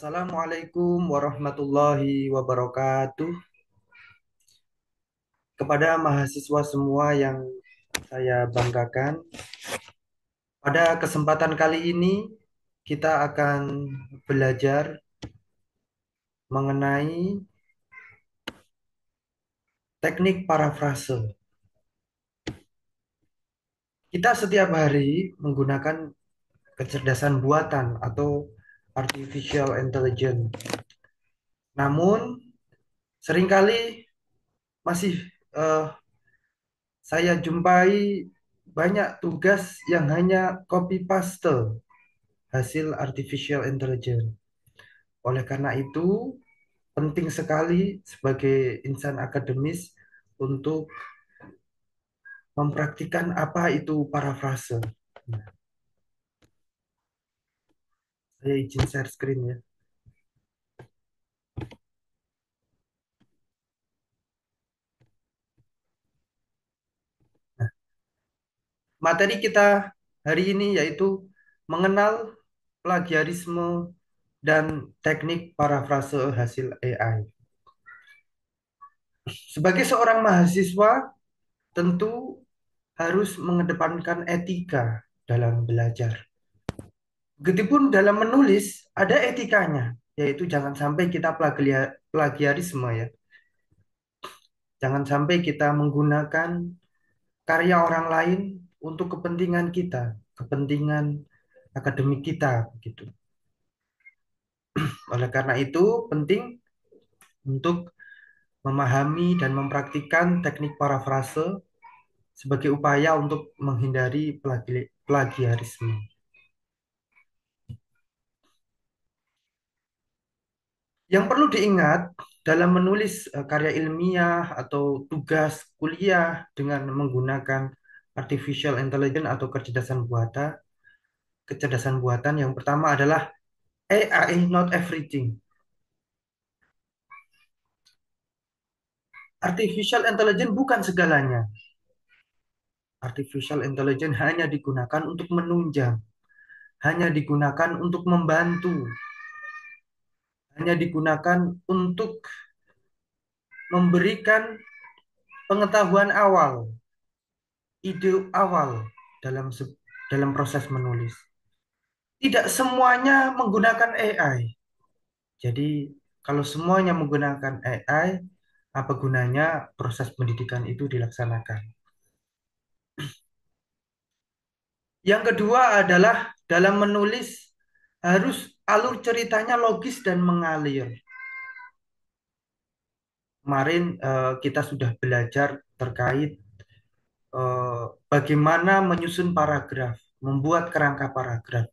Assalamualaikum warahmatullahi wabarakatuh. Kepada mahasiswa semua yang saya banggakan, pada kesempatan kali ini kita akan belajar mengenai teknik parafrase. Kita setiap hari menggunakan kecerdasan buatan atau artificial intelligence. Namun, seringkali masih eh, saya jumpai banyak tugas yang hanya copy paste hasil artificial intelligence. Oleh karena itu, penting sekali sebagai insan akademis untuk mempraktikkan apa itu parafrase. Nah, saya izin share screen ya. Nah, materi kita hari ini yaitu mengenal plagiarisme dan teknik parafrase hasil AI. Sebagai seorang mahasiswa, tentu harus mengedepankan etika dalam belajar. Begitupun dalam menulis ada etikanya, yaitu jangan sampai kita plagiarisme ya. Jangan sampai kita menggunakan karya orang lain untuk kepentingan kita, kepentingan akademik kita begitu. Oleh karena itu penting untuk memahami dan mempraktikkan teknik parafrase sebagai upaya untuk menghindari plagiarisme. Yang perlu diingat dalam menulis karya ilmiah atau tugas kuliah dengan menggunakan artificial intelligence atau kecerdasan buatan yang pertama adalah AI not everything. Artificial intelligence bukan segalanya. Artificial intelligence hanya digunakan untuk menunjang, hanya digunakan untuk membantu, hanya digunakan untuk memberikan pengetahuan awal, ide awal dalam dalam proses menulis. Tidak semuanya menggunakan AI. Jadi, kalau semuanya menggunakan AI, apa gunanya proses pendidikan itu dilaksanakan? Yang kedua adalah dalam menulis harus alur ceritanya logis dan mengalir. Kemarin kita sudah belajar terkait eh, bagaimana menyusun paragraf, membuat kerangka paragraf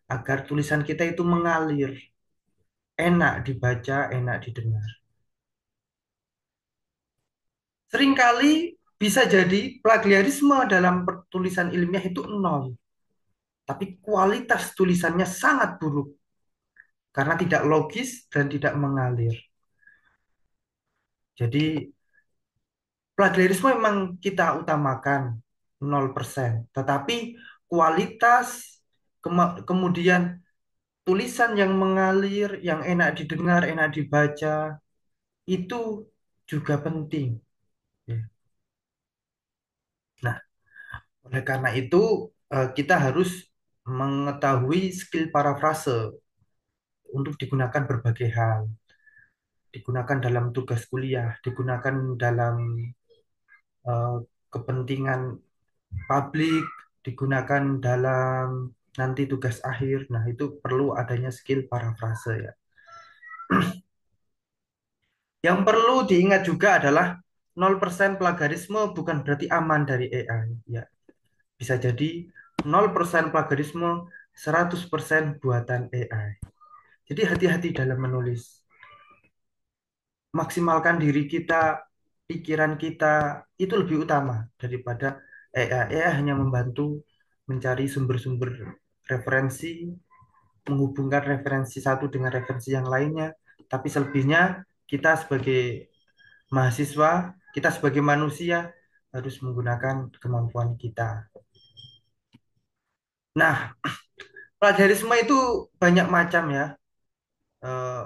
agar tulisan kita itu mengalir, enak dibaca, enak didengar. Seringkali bisa jadi plagiarisme dalam tulisan ilmiah itu nol, tapi kualitas tulisannya sangat buruk karena tidak logis dan tidak mengalir. Jadi plagiarisme memang kita utamakan 0%, tetapi kualitas kemudian tulisan yang mengalir, yang enak didengar, enak dibaca itu juga penting. Ya. Nah, oleh karena itu kita harus mengetahui skill parafrase untuk digunakan berbagai hal, digunakan dalam tugas kuliah, digunakan dalam eh, kepentingan publik, digunakan dalam nanti tugas akhir. Nah, itu perlu adanya skill parafrase ya. Yang perlu diingat juga adalah 0% plagiarisme bukan berarti aman dari AI ya. Bisa jadi 0% plagiarisme 100% buatan AI. Jadi hati-hati dalam menulis. Maksimalkan diri kita, pikiran kita itu lebih utama daripada AI. AI hanya membantu mencari sumber-sumber referensi, menghubungkan referensi satu dengan referensi yang lainnya, tapi selebihnya kita sebagai mahasiswa, kita sebagai manusia harus menggunakan kemampuan kita. Nah, plagiarisme itu banyak macam ya.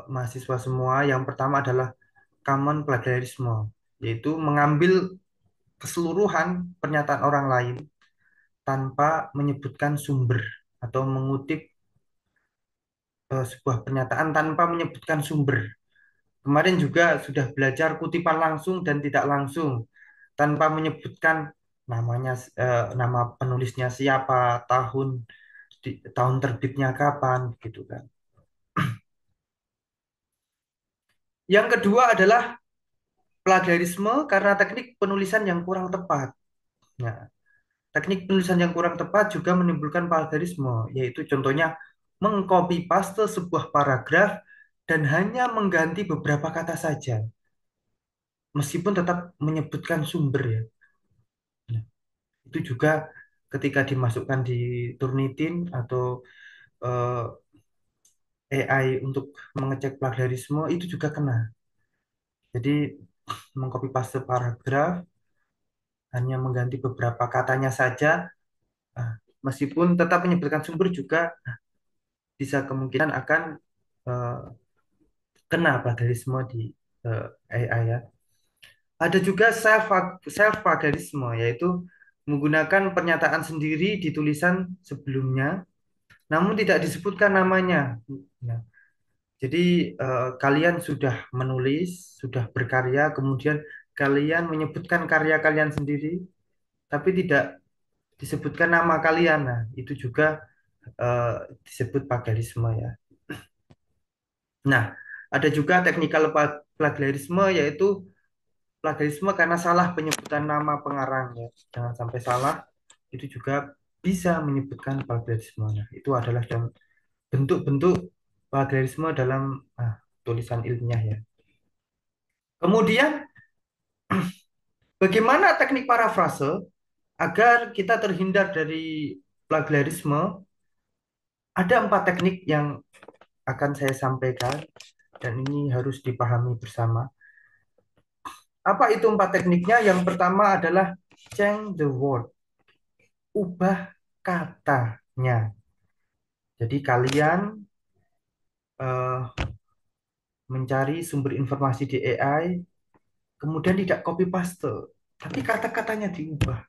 mahasiswa semua. Yang pertama adalah common plagiarisme, yaitu mengambil keseluruhan pernyataan orang lain tanpa menyebutkan sumber atau mengutip sebuah pernyataan tanpa menyebutkan sumber. Kemarin juga sudah belajar kutipan langsung dan tidak langsung tanpa menyebutkan namanya, nama penulisnya siapa, tahun terbitnya kapan, gitu kan. Yang kedua adalah plagiarisme karena teknik penulisan yang kurang tepat. Nah, teknik penulisan yang kurang tepat juga menimbulkan plagiarisme, yaitu contohnya mengcopy paste sebuah paragraf dan hanya mengganti beberapa kata saja, meskipun tetap menyebutkan sumber ya. Nah, itu juga ketika dimasukkan di Turnitin atau eh, AI untuk mengecek plagiarisme itu juga kena. Jadi mengcopy paste paragraf hanya mengganti beberapa katanya saja, ah, meskipun tetap menyebutkan sumber juga bisa kemungkinan akan eh, kena plagiarisme di AI ya. Ada juga self plagiarisme, yaitu menggunakan pernyataan sendiri di tulisan sebelumnya namun tidak disebutkan namanya. Nah, jadi kalian sudah menulis, sudah berkarya, kemudian kalian menyebutkan karya kalian sendiri tapi tidak disebutkan nama kalian. Nah, itu juga eh, disebut plagiarisme ya. Nah, ada juga technical plagiarisme, yaitu plagiarisme karena salah penyebutan nama pengarang ya. Jangan sampai salah, itu juga bisa menyebutkan plagiarisme. Nah, itu adalah bentuk-bentuk plagiarisme dalam tulisan ilmiah ya. Kemudian, bagaimana teknik parafrase agar kita terhindar dari plagiarisme? Ada 4 teknik yang akan saya sampaikan dan ini harus dipahami bersama. Apa itu 4 tekniknya? Yang pertama adalah change the word, ubah katanya. Jadi kalian eh, mencari sumber informasi di AI, kemudian tidak copy paste, tapi kata-katanya diubah.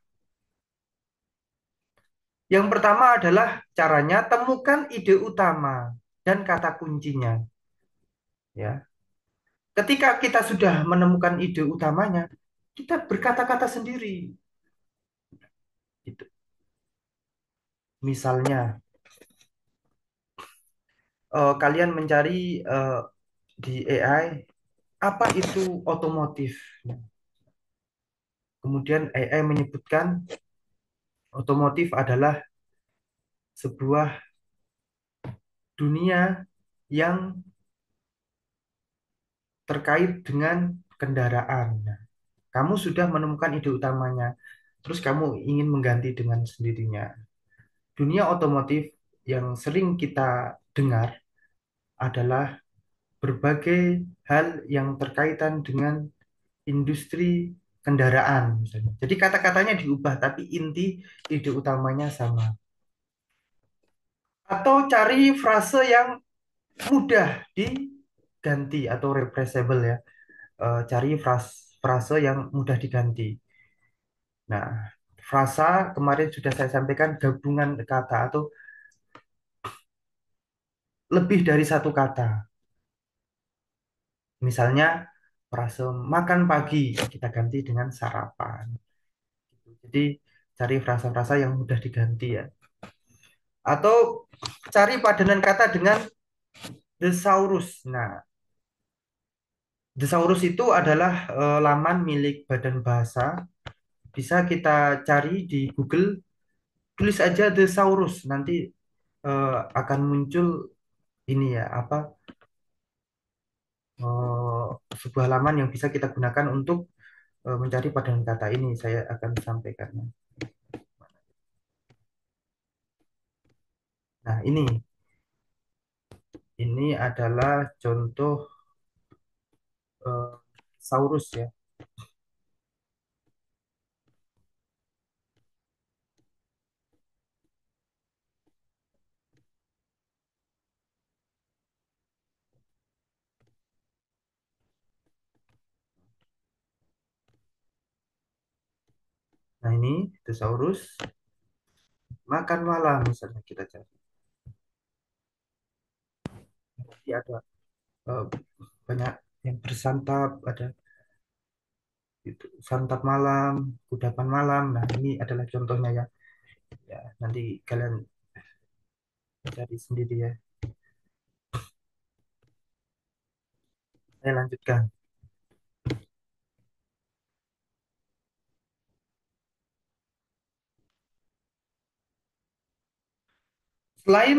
Yang pertama adalah caranya temukan ide utama dan kata kuncinya. Ya, ketika kita sudah menemukan ide utamanya, kita berkata-kata sendiri. Gitu. Misalnya, kalian mencari di AI apa itu otomotif. Kemudian AI menyebutkan otomotif adalah sebuah dunia yang terkait dengan kendaraan. Nah, kamu sudah menemukan ide utamanya, terus kamu ingin mengganti dengan sendirinya. Dunia otomotif yang sering kita dengar adalah berbagai hal yang terkaitan dengan industri kendaraan misalnya. Jadi kata-katanya diubah, tapi inti ide utamanya sama. Atau cari frase yang mudah diganti atau replaceable ya. Cari frase yang mudah diganti. Nah, frasa kemarin sudah saya sampaikan gabungan kata atau lebih dari satu kata. Misalnya frase makan pagi kita ganti dengan sarapan. Jadi cari frasa-frasa yang mudah diganti ya. Atau cari padanan kata dengan thesaurus. Nah, thesaurus itu adalah laman milik Badan Bahasa. Bisa kita cari di Google, tulis aja thesaurus, nanti akan muncul ini ya apa eh, sebuah laman yang bisa kita gunakan untuk mencari padanan kata ini. Saya akan sampaikan. Nah, ini adalah contoh thesaurus ya. Nah, ini thesaurus makan malam misalnya kita cari. Nanti ada eh, banyak yang bersantap, ada itu santap malam, kudapan malam. Nah, ini adalah contohnya ya. Ya, nanti kalian cari sendiri ya. Saya lanjutkan. Selain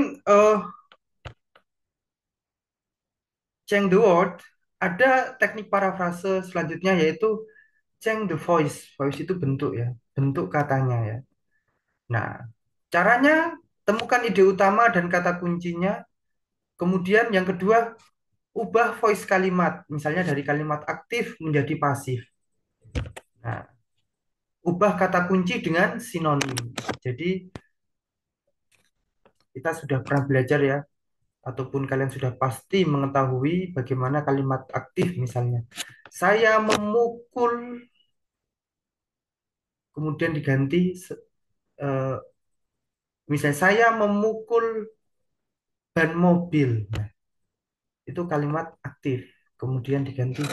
change the word, ada teknik parafrase selanjutnya yaitu change the voice. Voice itu bentuk ya, bentuk katanya ya. Nah, caranya temukan ide utama dan kata kuncinya. Kemudian yang kedua, ubah voice kalimat. Misalnya dari kalimat aktif menjadi pasif. Nah, ubah kata kunci dengan sinonim. Jadi kita sudah pernah belajar ya, ataupun kalian sudah pasti mengetahui bagaimana kalimat aktif misalnya. Saya memukul, kemudian diganti eh, misalnya saya memukul ban mobil. Nah, itu kalimat aktif. Kemudian diganti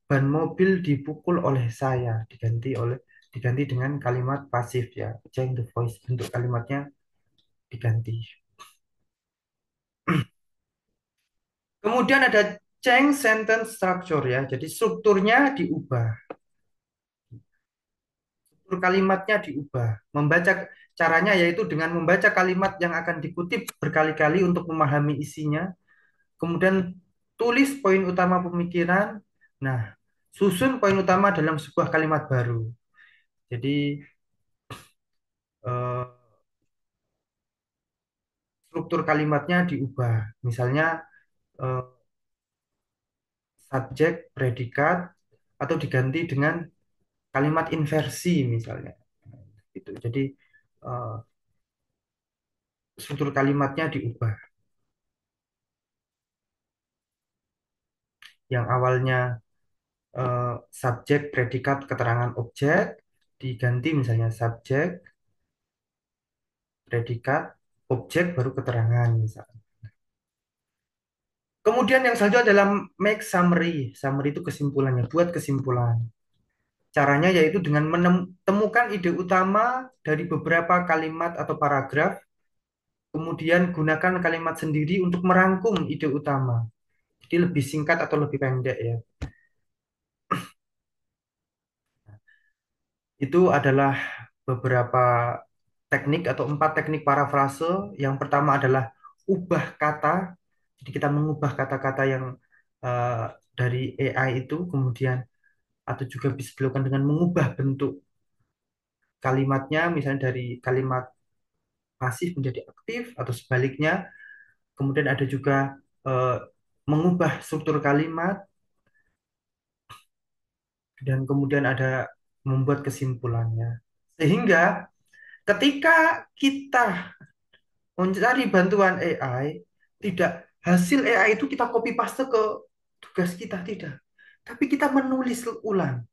ban mobil dipukul oleh saya, diganti dengan kalimat pasif ya. Change the voice, bentuk kalimatnya diganti. Kemudian ada change sentence structure ya. Jadi strukturnya diubah, struktur kalimatnya diubah. Membaca caranya yaitu dengan membaca kalimat yang akan dikutip berkali-kali untuk memahami isinya. Kemudian tulis poin utama pemikiran. Nah, susun poin utama dalam sebuah kalimat baru. Jadi eh, struktur kalimatnya diubah. Misalnya eh, subjek, predikat, atau diganti dengan kalimat inversi misalnya. Gitu. Jadi eh, struktur kalimatnya diubah. Yang awalnya subjek, predikat, keterangan objek diganti misalnya subjek, predikat, objek baru keterangan misalnya. Kemudian yang selanjutnya adalah make summary. Summary itu kesimpulannya, buat kesimpulan. Caranya yaitu dengan menemukan ide utama dari beberapa kalimat atau paragraf, kemudian gunakan kalimat sendiri untuk merangkum ide utama. Jadi lebih singkat atau lebih pendek ya. Itu adalah beberapa teknik atau 4 teknik parafrase. Yang pertama adalah ubah kata. Jadi kita mengubah kata-kata yang eh, dari AI itu, kemudian atau juga bisa dilakukan dengan mengubah bentuk kalimatnya, misalnya dari kalimat pasif menjadi aktif atau sebaliknya. Kemudian ada juga eh, mengubah struktur kalimat dan kemudian ada membuat kesimpulannya. Sehingga ketika kita mencari bantuan AI, tidak hasil AI itu kita copy paste ke tugas kita, tidak. Tapi kita menulis ulang.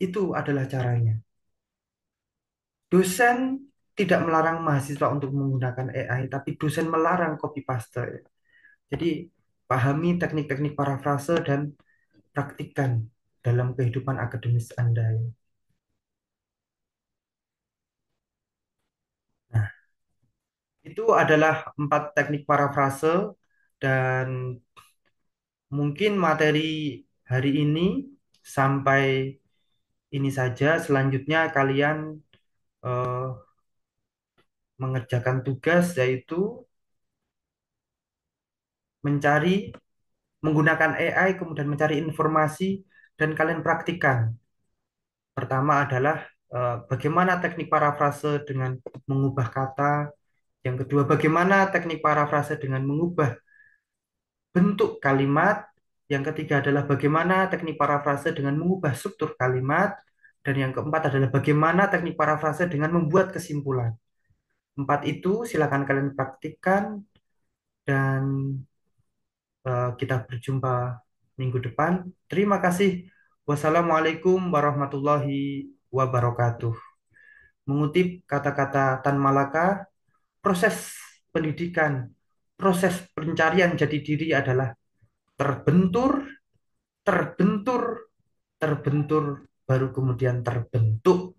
Itu adalah caranya. Dosen tidak melarang mahasiswa untuk menggunakan AI, tapi dosen melarang copy paste. Jadi pahami teknik-teknik parafrase dan praktikkan dalam kehidupan akademis Anda. Nah, itu adalah 4 teknik parafrase dan mungkin materi hari ini sampai ini saja. Selanjutnya kalian eh, mengerjakan tugas yaitu mencari menggunakan AI kemudian mencari informasi dan kalian praktikkan. Pertama adalah bagaimana teknik parafrase dengan mengubah kata. Yang kedua, bagaimana teknik parafrase dengan mengubah bentuk kalimat. Yang ketiga adalah bagaimana teknik parafrase dengan mengubah struktur kalimat. Dan yang keempat adalah bagaimana teknik parafrase dengan membuat kesimpulan. 4 itu silakan kalian praktikkan dan kita berjumpa minggu depan. Terima kasih. Wassalamualaikum warahmatullahi wabarakatuh. Mengutip kata-kata Tan Malaka, proses pendidikan, proses pencarian jati diri adalah terbentur, terbentur, terbentur, baru kemudian terbentuk.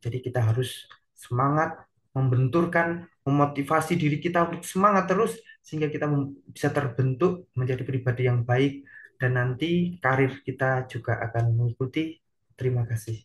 Jadi kita harus semangat, membenturkan, memotivasi diri kita untuk semangat terus sehingga kita bisa terbentuk menjadi pribadi yang baik dan nanti karir kita juga akan mengikuti. Terima kasih.